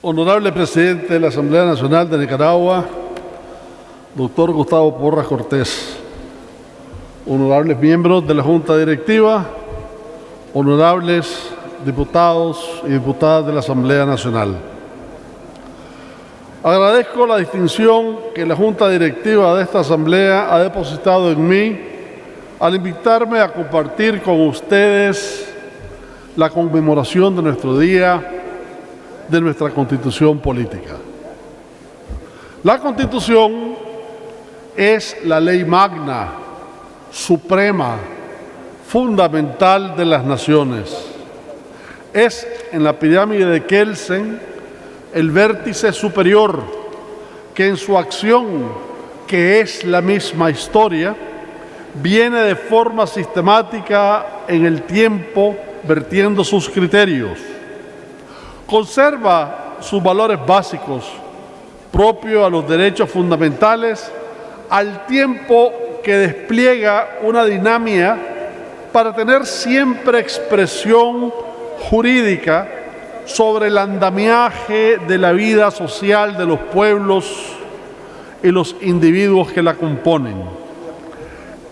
Honorable Presidente de la Asamblea Nacional de Nicaragua, doctor Gustavo Porras Cortés, honorables miembros de la Junta Directiva, honorables diputados y diputadas de la Asamblea Nacional. Agradezco la distinción que la Junta Directiva de esta Asamblea ha depositado en mí al invitarme a compartir con ustedes la conmemoración de nuestro día, de nuestra Constitución política. La Constitución es la ley magna, suprema, fundamental de las naciones. Es, en la pirámide de Kelsen, el vértice superior que en su acción, que es la misma historia, viene de forma sistemática en el tiempo vertiendo sus criterios. Conserva sus valores básicos propios a los derechos fundamentales al tiempo que despliega una dinámica para tener siempre expresión jurídica sobre el andamiaje de la vida social de los pueblos y los individuos que la componen.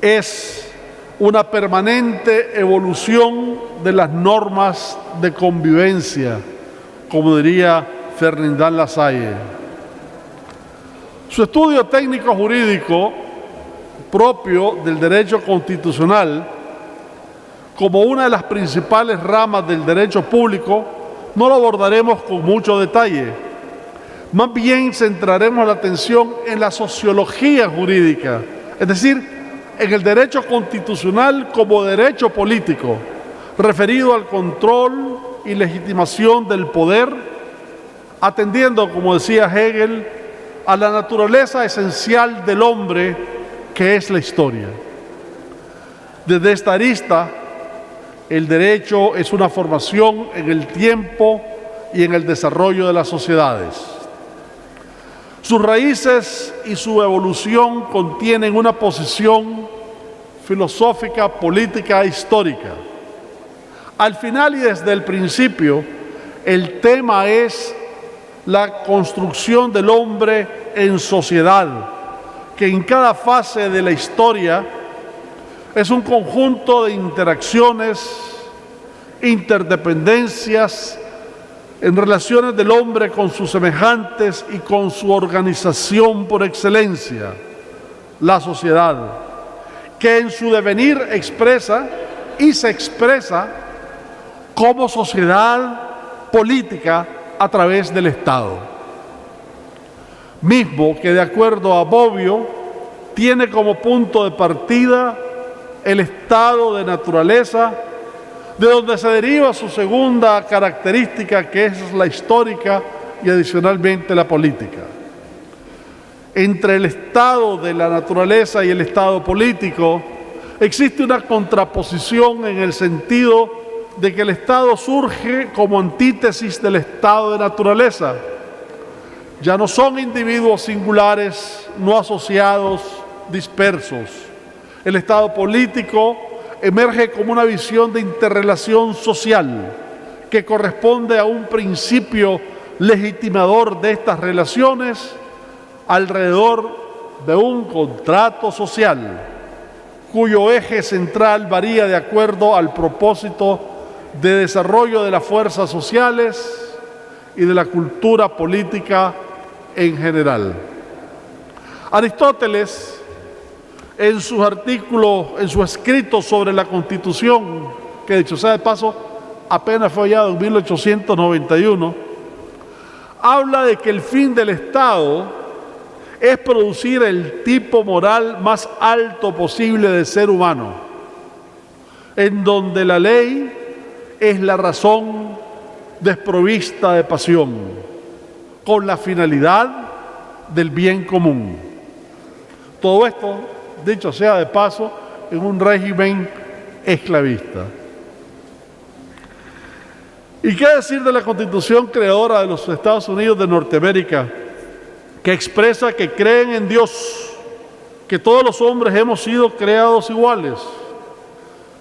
Es una permanente evolución de las normas de convivencia, como diría Fernand Lassalle. Su estudio técnico jurídico propio del derecho constitucional, como una de las principales ramas del derecho público, no lo abordaremos con mucho detalle. Más bien centraremos la atención en la sociología jurídica, es decir, en el derecho constitucional como derecho político, referido al control y legitimación del poder, atendiendo, como decía Hegel, a la naturaleza esencial del hombre, que es la historia. Desde esta arista, el derecho es una formación en el tiempo y en el desarrollo de las sociedades. Sus raíces y su evolución contienen una posición filosófica, política e histórica. Al final y desde el principio, el tema es la construcción del hombre en sociedad, que en cada fase de la historia es un conjunto de interacciones, interdependencias, en relaciones del hombre con sus semejantes y con su organización por excelencia, la sociedad, que en su devenir expresa y se expresa como sociedad política a través del Estado, mismo que de acuerdo a Bobbio tiene como punto de partida el estado de naturaleza, de donde se deriva su segunda característica, que es la histórica y adicionalmente la política. Entre el estado de la naturaleza y el estado político existe una contraposición en el sentido de que el Estado surge como antítesis del estado de naturaleza. Ya no son individuos singulares, no asociados, dispersos. El Estado político emerge como una visión de interrelación social que corresponde a un principio legitimador de estas relaciones alrededor de un contrato social, cuyo eje central varía de acuerdo al propósito de desarrollo de las fuerzas sociales y de la cultura política en general. Aristóteles, en sus artículos, en su escrito sobre la Constitución, que dicho sea de paso, apenas fue hallado en 1891, habla de que el fin del Estado es producir el tipo moral más alto posible de ser humano, en donde la ley es la razón desprovista de pasión, con la finalidad del bien común. Todo esto, dicho sea de paso, en un régimen esclavista. ¿Y qué decir de la Constitución creadora de los Estados Unidos de Norteamérica, que expresa que creen en Dios, que todos los hombres hemos sido creados iguales,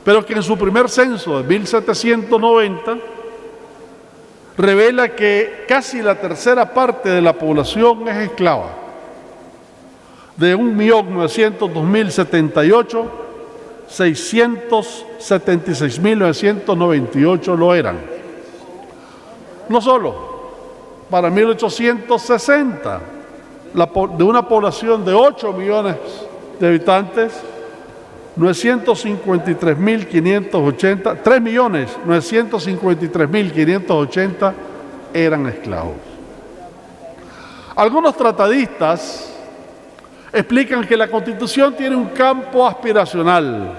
pero que en su primer censo de 1790 revela que casi la tercera parte de la población es esclava. De 1.902.078, 676.998 lo eran. No solo, para 1860, de una población de 8 millones de habitantes, 3.953.580 eran esclavos. Algunos tratadistas explican que la Constitución tiene un campo aspiracional,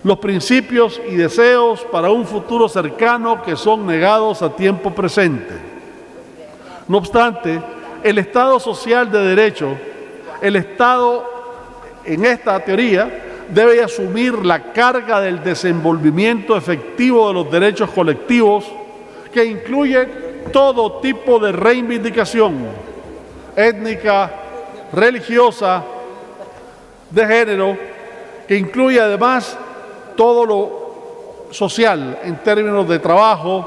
los principios y deseos para un futuro cercano que son negados a tiempo presente. No obstante, el Estado social de derecho, el Estado en esta teoría debe asumir la carga del desenvolvimiento efectivo de los derechos colectivos, que incluye todo tipo de reivindicación étnica, religiosa, de género, que incluye además todo lo social en términos de trabajo,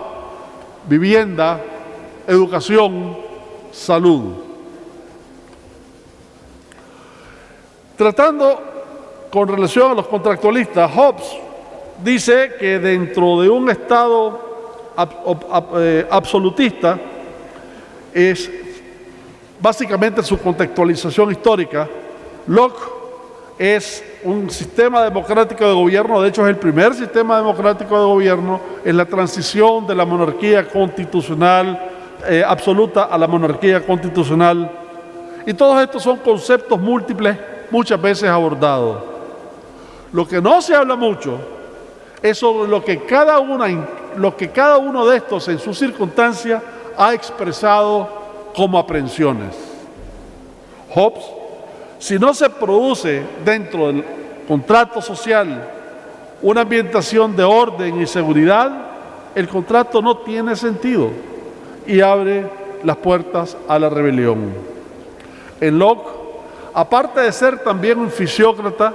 vivienda, educación, salud. Tratando con relación a los contractualistas, Hobbes dice que dentro de un Estado absolutista, es básicamente su contextualización histórica, Locke es un sistema democrático de gobierno, de hecho es el primer sistema democrático de gobierno en la transición de la monarquía constitucional absoluta a la monarquía constitucional. Y todos estos son conceptos múltiples, muchas veces abordados. Lo que no se habla mucho es sobre lo que cada uno de estos en su circunstancia ha expresado como aprehensiones. Hobbes, si no se produce dentro del contrato social una ambientación de orden y seguridad, el contrato no tiene sentido y abre las puertas a la rebelión. En Locke, aparte de ser también un fisiócrata,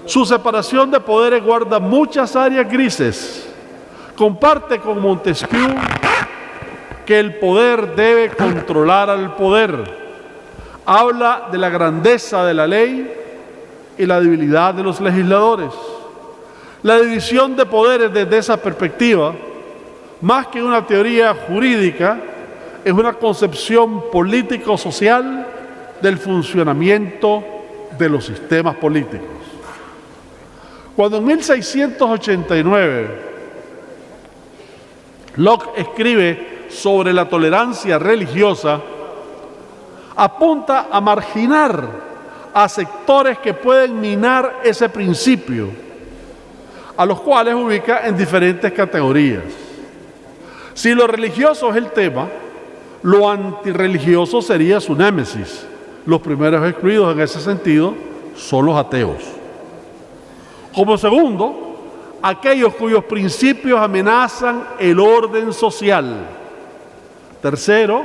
su separación de poderes guarda muchas áreas grises. Comparte con Montesquieu que el poder debe controlar al poder. Habla de la grandeza de la ley y la debilidad de los legisladores. La división de poderes desde esa perspectiva, más que una teoría jurídica, es una concepción político-social del funcionamiento de los sistemas políticos. Cuando en 1689 Locke escribe sobre la tolerancia religiosa, apunta a marginar a sectores que pueden minar ese principio, a los cuales ubica en diferentes categorías. Si lo religioso es el tema, lo antirreligioso sería su némesis. Los primeros excluidos en ese sentido son los ateos. Como segundo, aquellos cuyos principios amenazan el orden social. Tercero,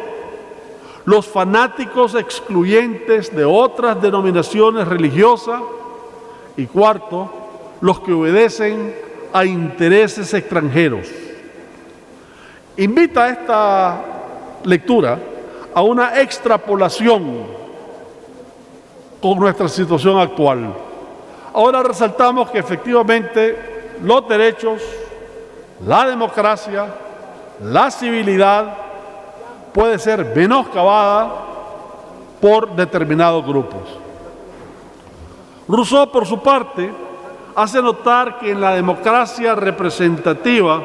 los fanáticos excluyentes de otras denominaciones religiosas. Y cuarto, los que obedecen a intereses extranjeros. Invita esta lectura a una extrapolación con nuestra situación actual. Ahora resaltamos que efectivamente los derechos, la democracia, la civilidad puede ser menoscabada por determinados grupos. Rousseau, por su parte, hace notar que en la democracia representativa,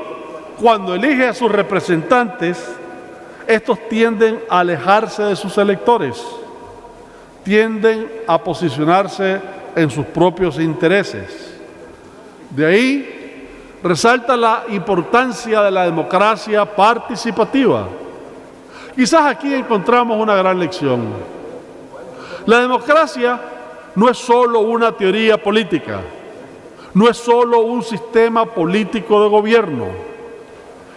cuando elige a sus representantes, estos tienden a alejarse de sus electores, tienden a posicionarse en sus propios intereses. De ahí resalta la importancia de la democracia participativa. Quizás aquí encontramos una gran lección. La democracia no es solo una teoría política, no es solo un sistema político de gobierno,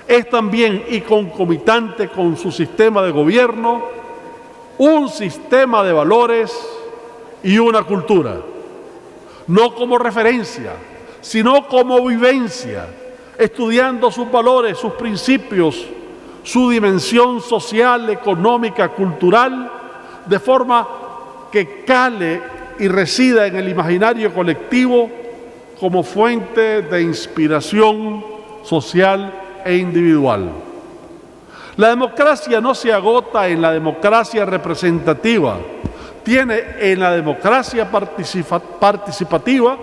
es también y concomitante con su sistema de gobierno, un sistema de valores y una cultura, no como referencia, sino como vivencia, estudiando sus valores, sus principios, su dimensión social, económica, cultural, de forma que cale y resida en el imaginario colectivo como fuente de inspiración social e individual. La democracia no se agota en la democracia representativa, tiene en la democracia participativa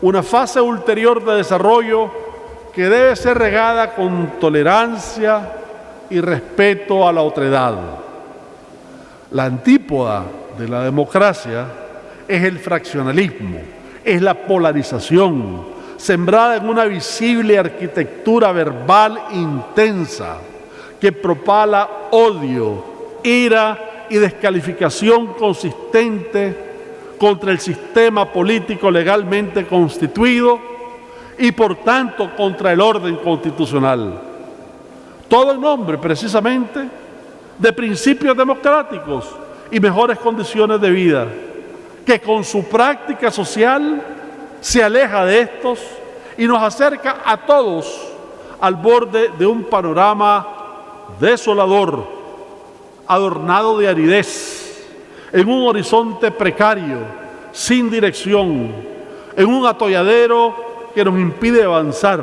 una fase ulterior de desarrollo que debe ser regada con tolerancia y respeto a la otredad. La antípoda de la democracia es el fraccionalismo, es la polarización, sembrada en una visible arquitectura verbal intensa que propala odio, ira y descalificación consistente contra el sistema político legalmente constituido y por tanto contra el orden constitucional. Todo en nombre precisamente de principios democráticos y mejores condiciones de vida, que con su práctica social se aleja de estos y nos acerca a todos al borde de un panorama desolador, adornado de aridez, en un horizonte precario, sin dirección, en un atolladero que nos impide avanzar,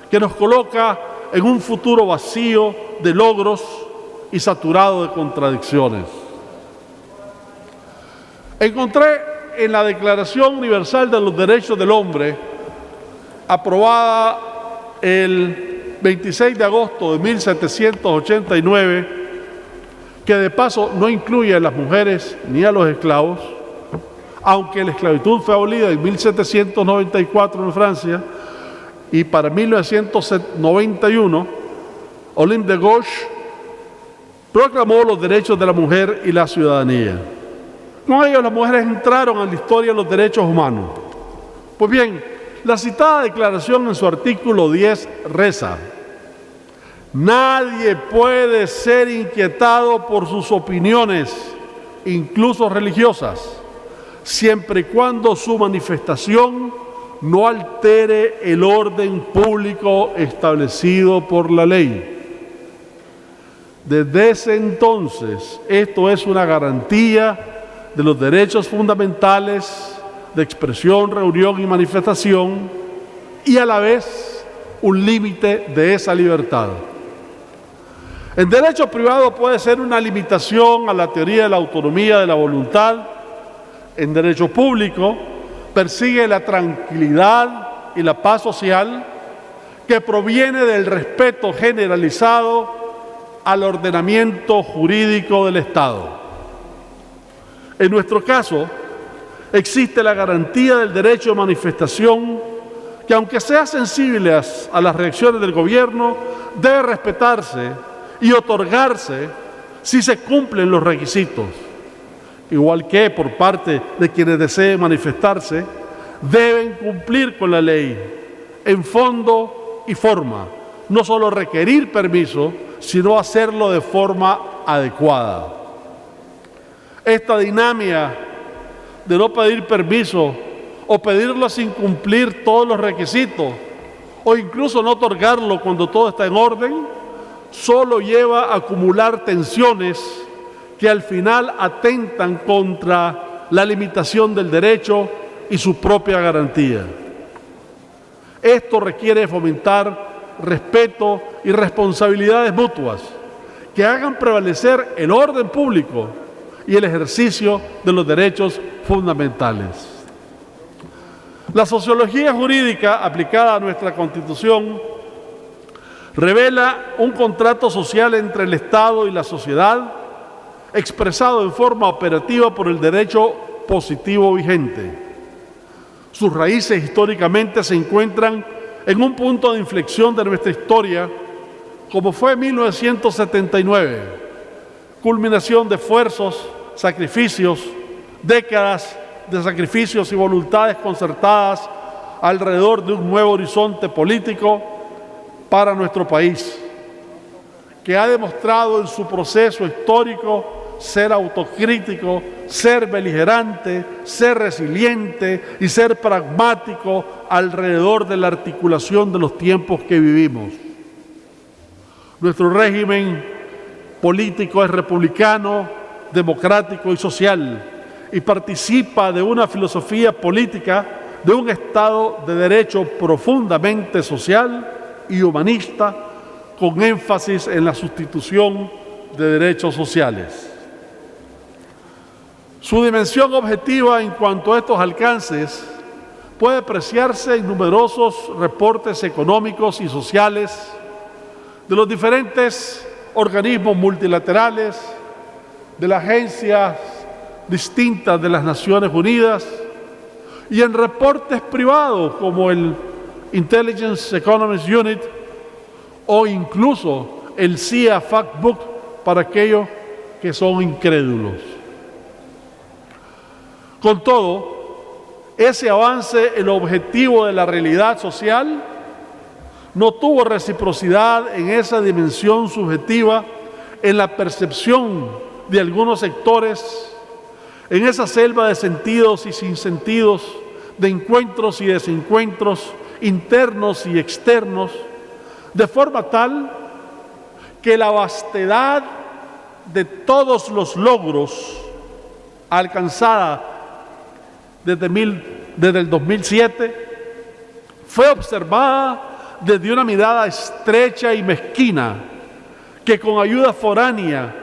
que nos coloca en un futuro vacío de logros y saturado de contradicciones. Encontré en la Declaración Universal de los Derechos del Hombre, aprobada el 26 de agosto de 1789, que de paso no incluye a las mujeres ni a los esclavos, aunque la esclavitud fue abolida en 1794 en Francia, y para 1991, Olympe de Gouges proclamó los derechos de la mujer y la ciudadanía. Con ello, las mujeres entraron en la historia de los derechos humanos. Pues bien, la citada declaración en su artículo 10 reza: nadie puede ser inquietado por sus opiniones, incluso religiosas, siempre y cuando su manifestación no altere el orden público establecido por la ley. Desde ese entonces, esto es una garantía de los derechos fundamentales de expresión, reunión y manifestación, y a la vez un límite de esa libertad. En derecho privado puede ser una limitación a la teoría de la autonomía de la voluntad. En derecho público persigue la tranquilidad y la paz social que proviene del respeto generalizado al ordenamiento jurídico del Estado. En nuestro caso, existe la garantía del derecho de manifestación que, aunque sea sensible a las reacciones del gobierno, debe respetarse y otorgarse si se cumplen los requisitos. Igual que por parte de quienes deseen manifestarse, deben cumplir con la ley en fondo y forma, no solo requerir permiso, sino hacerlo de forma adecuada. Esta dinámica de no pedir permiso o pedirlo sin cumplir todos los requisitos o incluso no otorgarlo cuando todo está en orden, solo lleva a acumular tensiones que al final atentan contra la limitación del derecho y su propia garantía. Esto requiere fomentar respeto y responsabilidades mutuas que hagan prevalecer el orden público y el ejercicio de los derechos fundamentales. La sociología jurídica aplicada a nuestra Constitución revela un contrato social entre el Estado y la sociedad, expresado en forma operativa por el derecho positivo vigente. Sus raíces históricamente se encuentran en un punto de inflexión de nuestra historia, como fue 1979, culminación de esfuerzos, sacrificios, décadas de sacrificios y voluntades concertadas alrededor de un nuevo horizonte político para nuestro país, que ha demostrado en su proceso histórico ser autocrítico, ser beligerante, ser resiliente y ser pragmático alrededor de la articulación de los tiempos que vivimos. Nuestro régimen político es republicano, democrático y social, y participa de una filosofía política de un Estado de Derecho profundamente social y humanista, con énfasis en la sustitución de derechos sociales. Su dimensión objetiva en cuanto a estos alcances puede apreciarse en numerosos reportes económicos y sociales de los diferentes organismos multilaterales, de las agencias distintas de las Naciones Unidas y en reportes privados como el Intelligence Economics Unit o incluso el CIA Factbook para aquellos que son incrédulos. Con todo, ese avance en el objetivo de la realidad social no tuvo reciprocidad en esa dimensión subjetiva, en la percepción de algunos sectores, en esa selva de sentidos y sinsentidos, de encuentros y desencuentros, internos y externos, de forma tal que la vastedad de todos los logros alcanzada desde el 2007 fue observada desde una mirada estrecha y mezquina que con ayuda foránea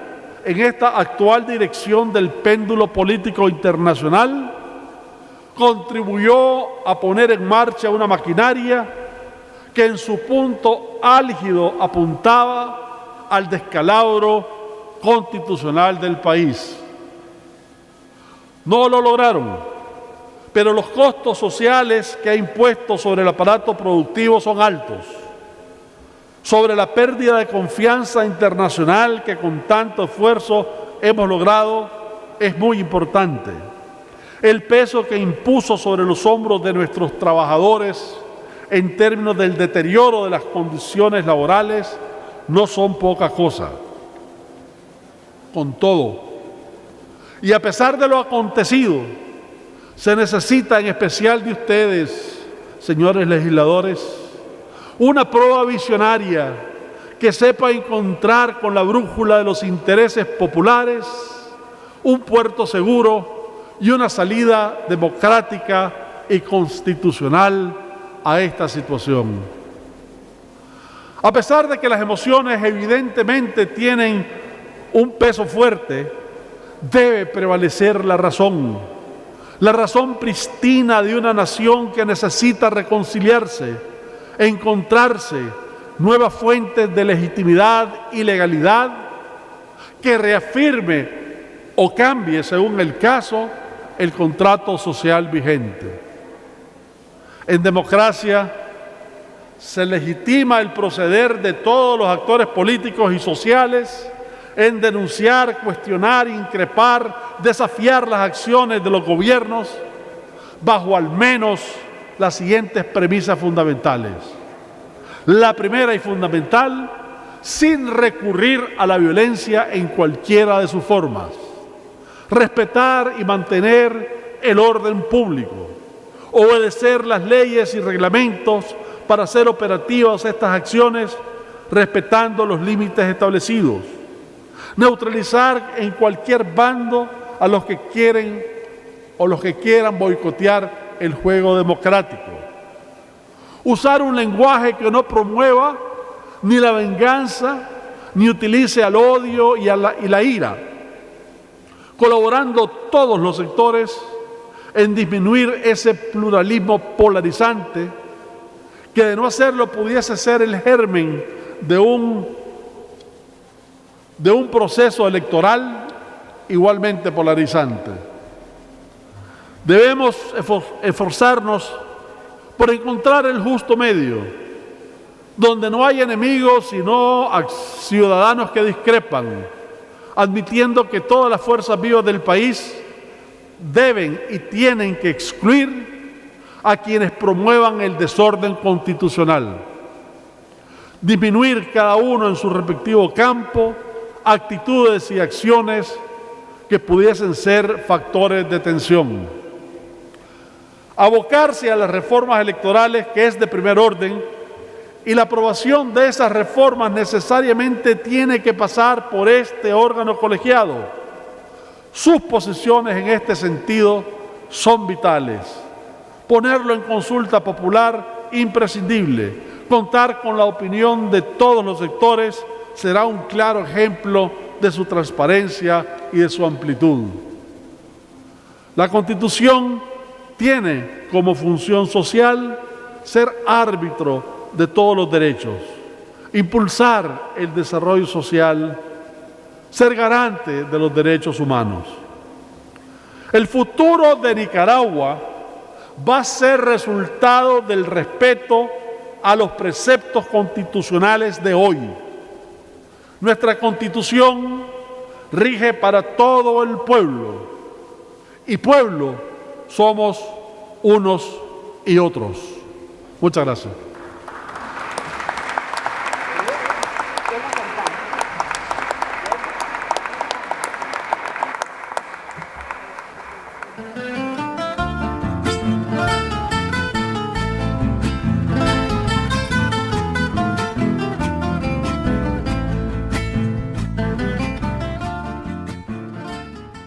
en esta actual dirección del péndulo político internacional contribuyó a poner en marcha una maquinaria que en su punto álgido apuntaba al descalabro constitucional del país. No lo lograron, pero los costos sociales que ha impuesto sobre el aparato productivo son altos. Sobre la pérdida de confianza internacional que con tanto esfuerzo hemos logrado es muy importante. El peso que impuso sobre los hombros de nuestros trabajadores en términos del deterioro de las condiciones laborales no son poca cosa. Con todo, y a pesar de lo acontecido, se necesita en especial de ustedes, señores legisladores, una prueba visionaria que sepa encontrar con la brújula de los intereses populares un puerto seguro y una salida democrática y constitucional a esta situación. A pesar de que las emociones evidentemente tienen un peso fuerte, debe prevalecer la razón pristina de una nación que necesita reconciliarse, encontrarse nuevas fuentes de legitimidad y legalidad que reafirme o cambie, según el caso, el contrato social vigente. En democracia se legitima el proceder de todos los actores políticos y sociales en denunciar, cuestionar, increpar, desafiar las acciones de los gobiernos bajo al menos las siguientes premisas fundamentales. La primera y fundamental, sin recurrir a la violencia en cualquiera de sus formas. Respetar y mantener el orden público. Obedecer las leyes y reglamentos para hacer operativas estas acciones, respetando los límites establecidos. Neutralizar en cualquier bando a los que quieren o los que quieran boicotear el juego democrático. Usar un lenguaje que no promueva ni la venganza, ni utilice al odio y la ira, colaborando todos los sectores en disminuir ese pluralismo polarizante que de no hacerlo pudiese ser el germen de un proceso electoral igualmente polarizante. Debemos esforzarnos por encontrar el justo medio, donde no hay enemigos sino ciudadanos que discrepan, admitiendo que todas las fuerzas vivas del país deben y tienen que excluir a quienes promuevan el desorden constitucional, disminuir cada uno en su respectivo campo actitudes y acciones que pudiesen ser factores de tensión. Abocarse a las reformas electorales, que es de primer orden, y la aprobación de esas reformas necesariamente tiene que pasar por este órgano colegiado. Sus posiciones en este sentido son vitales. Ponerlo en consulta popular, imprescindible. Contar con la opinión de todos los sectores será un claro ejemplo de su transparencia y de su amplitud. La Constitución tiene como función social ser árbitro de todos los derechos, impulsar el desarrollo social, ser garante de los derechos humanos. El futuro de Nicaragua va a ser resultado del respeto a los preceptos constitucionales de hoy. Nuestra Constitución rige para todo el pueblo, y pueblo somos unos y otros. Muchas gracias.